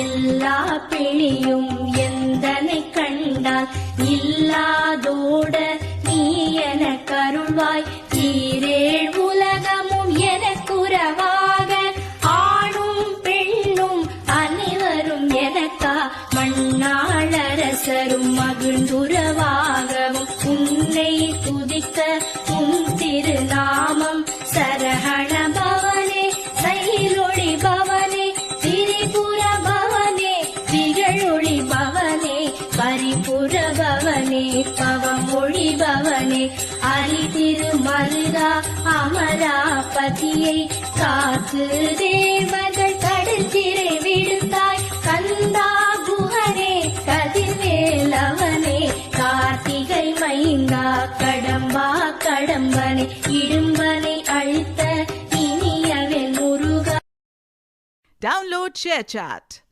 எல்லா பிணியும் எந்தனை கண்டால் இல்லாதோட நீ என கருள்வாய். ஈரேழ் உலகமும் எனக்குறவாக ஆணும் பெண்ணும் அனைவரும் எனக்கா மண்ணாளரசரும் மகிழ்ந்துறவாகவும் உன்னை துதிக்க உன் திருநாமம் சரஹண பவனே சைலொளி பவனே திரிபுர பவனே திகழொளி பவனே பரிபுர பவனே பவமொழி பவனே அரி திருமருகா அமராபதியை காத்து தேவர்கள் கடற்சிறை விடுத்தாய். கந்தா குஹனே கதிர்வேலவனே கார்த்திகை மைந்தா கடம்பா கடம்பனே இடும்பனை அழித்த இனியவன் முருகா. Download ShareChat.